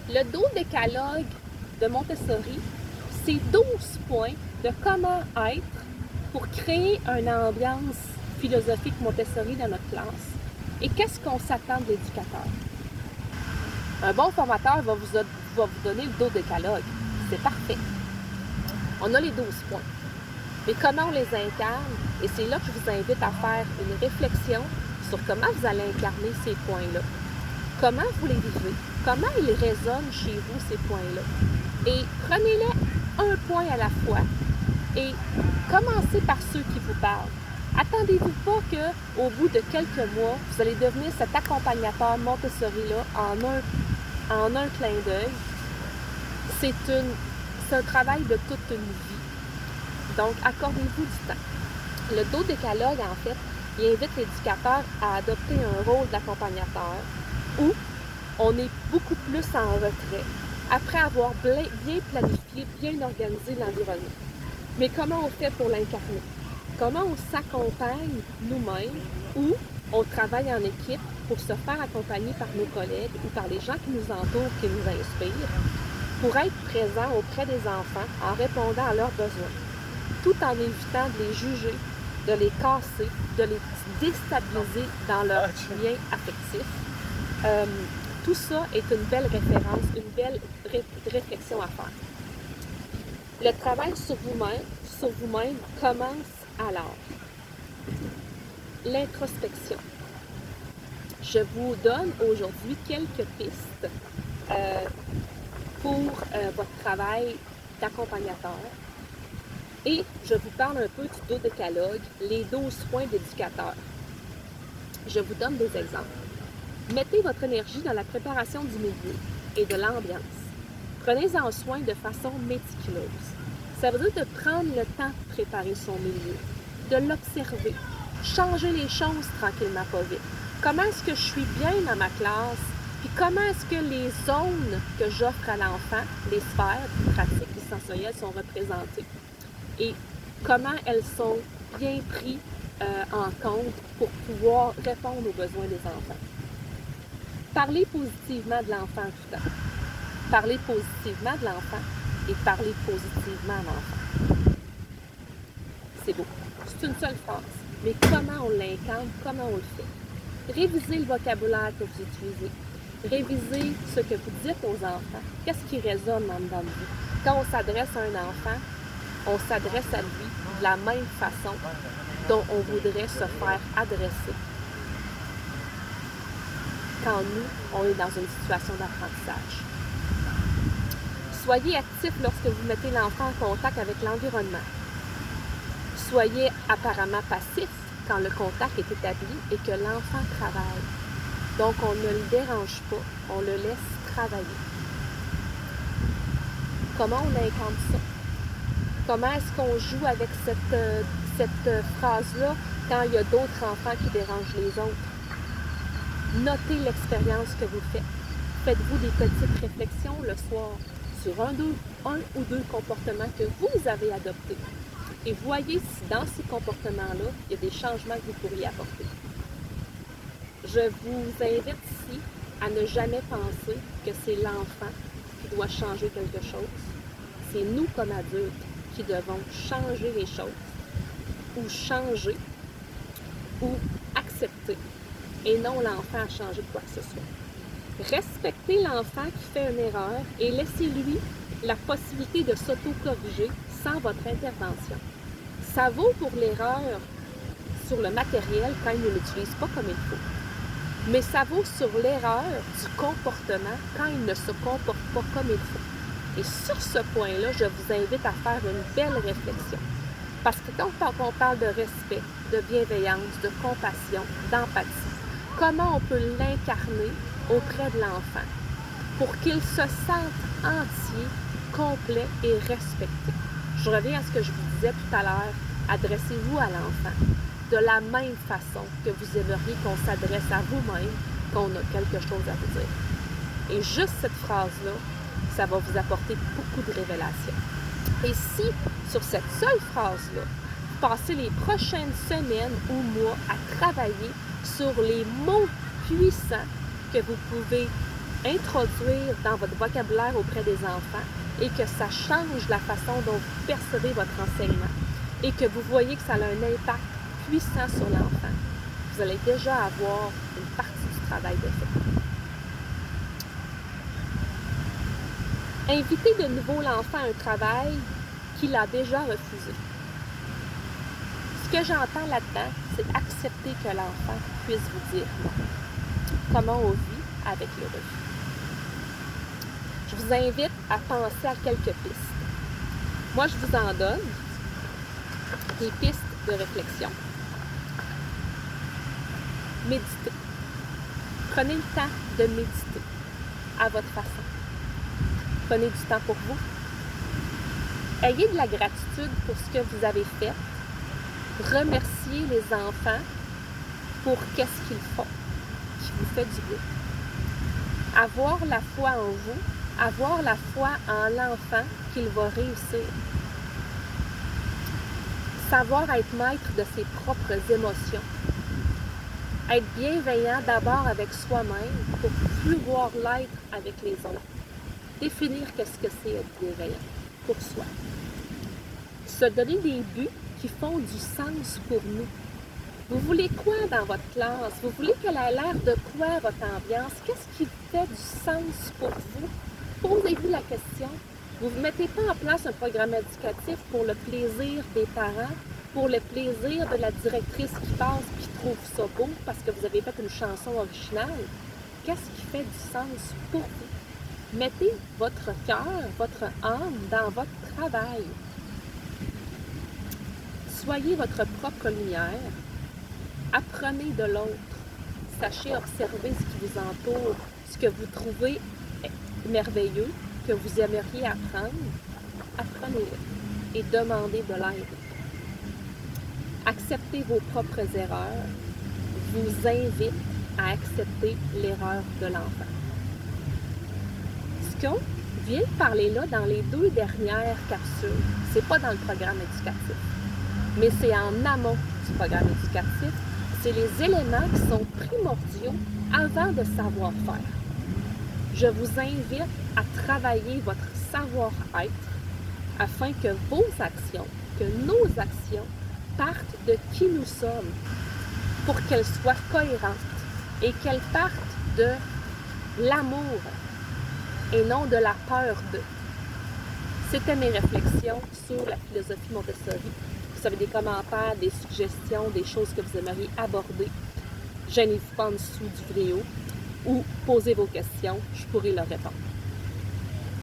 Le dodécalogue de Montessori, c'est 12 points de comment être pour créer une ambiance philosophique Montessori dans notre classe. Et qu'est-ce qu'on s'attend de l'éducateur? Un bon formateur va vous donner le dodécalogue. C'est parfait. On a les 12 points. Mais comment on les incarne? Et c'est là que je vous invite à faire une réflexion sur comment vous allez incarner ces points-là. Comment vous les vivez? Comment ils résonnent chez vous, ces points-là? Et prenez-les un point à la fois. Et commencez par ceux qui vous parlent. Attendez-vous pas qu'au bout de quelques mois, vous allez devenir cet accompagnateur Montessori-là en un clin d'œil. C'est un travail de toute une vie. Donc, accordez-vous du temps. Le dodécalogue, en fait, il invite l'éducateur à adopter un rôle d'accompagnateur où on est beaucoup plus en retrait après avoir bien planifié, bien organisé l'environnement. Mais comment on fait pour l'incarner? Comment on s'accompagne nous-mêmes ou on travaille en équipe pour se faire accompagner par nos collègues ou par les gens qui nous entourent, qui nous inspirent, pour être présent auprès des enfants en répondant à leurs besoins, tout en évitant de les juger, de les casser, de les déstabiliser dans leur lien affectif. Tout ça est une belle référence, une belle réflexion à faire. Le travail sur vous-même commence alors. L'introspection. Je vous donne aujourd'hui quelques pistes pour votre travail d'accompagnateur. Et je vous parle un peu du dodécalogue, les 12 points d'éducateur. Je vous donne des exemples. Mettez votre énergie dans la préparation du milieu et de l'ambiance. Prenez-en soin de façon méticuleuse. Ça veut dire de prendre le temps de préparer son milieu, de l'observer, changer les choses tranquillement, pas vite. Comment est-ce que je suis bien dans ma classe? Puis comment est-ce que les zones que j'offre à l'enfant, les sphères pratiques et sensorielles sont représentées? Et comment elles sont bien prises en compte pour pouvoir répondre aux besoins des enfants. Parlez positivement de l'enfant tout le temps. Parlez positivement de l'enfant et parlez positivement à l'enfant. C'est beau. C'est une seule phrase. Mais comment on l'incarne, comment on le fait? Révisez le vocabulaire que vous utilisez. Révisez ce que vous dites aux enfants. Qu'est-ce qui résonne en dedans de vous? Quand on s'adresse à un enfant, on s'adresse à lui de la même façon dont on voudrait se faire adresser quand nous, on est dans une situation d'apprentissage. Soyez actif lorsque vous mettez l'enfant en contact avec l'environnement. Soyez apparemment passif quand le contact est établi et que l'enfant travaille. Donc, on ne le dérange pas, on le laisse travailler. Comment on incarne ça? Comment est-ce qu'on joue avec cette phrase-là quand il y a d'autres enfants qui dérangent les autres? Notez l'expérience que vous faites. Faites-vous des petites réflexions le soir sur un ou deux comportements que vous avez adoptés. Et voyez si dans ces comportements-là, il y a des changements que vous pourriez apporter. Je vous invite ici à ne jamais penser que c'est l'enfant qui doit changer quelque chose. C'est nous comme adultes qui devons changer les choses, ou changer, ou accepter, et non l'enfant à changer quoi que ce soit. Respectez l'enfant qui fait une erreur et laissez-lui la possibilité de s'auto-corriger sans votre intervention. Ça vaut pour l'erreur sur le matériel quand il ne l'utilise pas comme il faut. Mais ça vaut sur l'erreur du comportement quand il ne se comporte pas comme il faut. Et sur ce point-là, je vous invite à faire une belle réflexion. Parce que quand on parle de respect, de bienveillance, de compassion, d'empathie, comment on peut l'incarner auprès de l'enfant pour qu'il se sente entier, complet et respecté. Je reviens à ce que je vous disais tout à l'heure. Adressez-vous à l'enfant de la même façon que vous aimeriez qu'on s'adresse à vous-même quand on a quelque chose à vous dire. Et juste cette phrase-là, ça va vous apporter beaucoup de révélations. Et si, sur cette seule phrase-là, vous passez les prochaines semaines ou mois à travailler sur les mots puissants que vous pouvez introduire dans votre vocabulaire auprès des enfants et que ça change la façon dont vous percevez votre enseignement et que vous voyez que ça a un impact puissant sur l'enfant, vous allez déjà avoir une partie du travail de fait. Invitez de nouveau l'enfant à un travail qu'il a déjà refusé. Ce que j'entends là-dedans, c'est accepter que l'enfant puisse vous dire non. Comment on vit avec le refus. Je vous invite à penser à quelques pistes. Moi, je vous en donne des pistes de réflexion. Méditez. Prenez le temps de méditer à votre façon. Prenez du temps pour vous. Ayez de la gratitude pour ce que vous avez fait. Remerciez les enfants pour qu'est-ce qu'ils font, qui vous fait du bien. Avoir la foi en vous, avoir la foi en l'enfant qu'il va réussir. Savoir être maître de ses propres émotions. Être bienveillant d'abord avec soi-même pour pouvoir l'être avec les autres. Définir qu'est-ce que c'est être bienveillant pour soi. Se donner des buts qui font du sens pour nous. Vous voulez quoi dans votre classe? Vous voulez qu'elle ait l'air de quoi votre ambiance? Qu'est-ce qui fait du sens pour vous? Posez-vous la question. Vous ne mettez pas en place un programme éducatif pour le plaisir des parents, pour le plaisir de la directrice qui passe et qui trouve ça beau parce que vous avez fait une chanson originale. Qu'est-ce qui fait du sens pour vous? Mettez votre cœur, votre âme dans votre travail. Soyez votre propre lumière. Apprenez de l'autre. Sachez observer ce qui vous entoure, ce que vous trouvez merveilleux, que vous aimeriez apprendre. Apprenez-le et demandez de l'aide. Acceptez vos propres erreurs. Vous invite à accepter l'erreur de l'enfant. Ce qu'on vient de parler là dans les 2 dernières capsules, c'est pas dans le programme éducatif, mais c'est en amont du programme éducatif. C'est les éléments qui sont primordiaux avant de savoir-faire. Je vous invite à travailler votre savoir-être afin que vos actions, que nos actions partent de qui nous sommes pour qu'elles soient cohérentes et qu'elles partent de l'amour et non de la peur de. C'était mes réflexions sur la philosophie Montessori. Si vous avez des commentaires, des suggestions, des choses que vous aimeriez aborder, gênez-vous pas en dessous du vidéo ou posez vos questions, je pourrai leur répondre.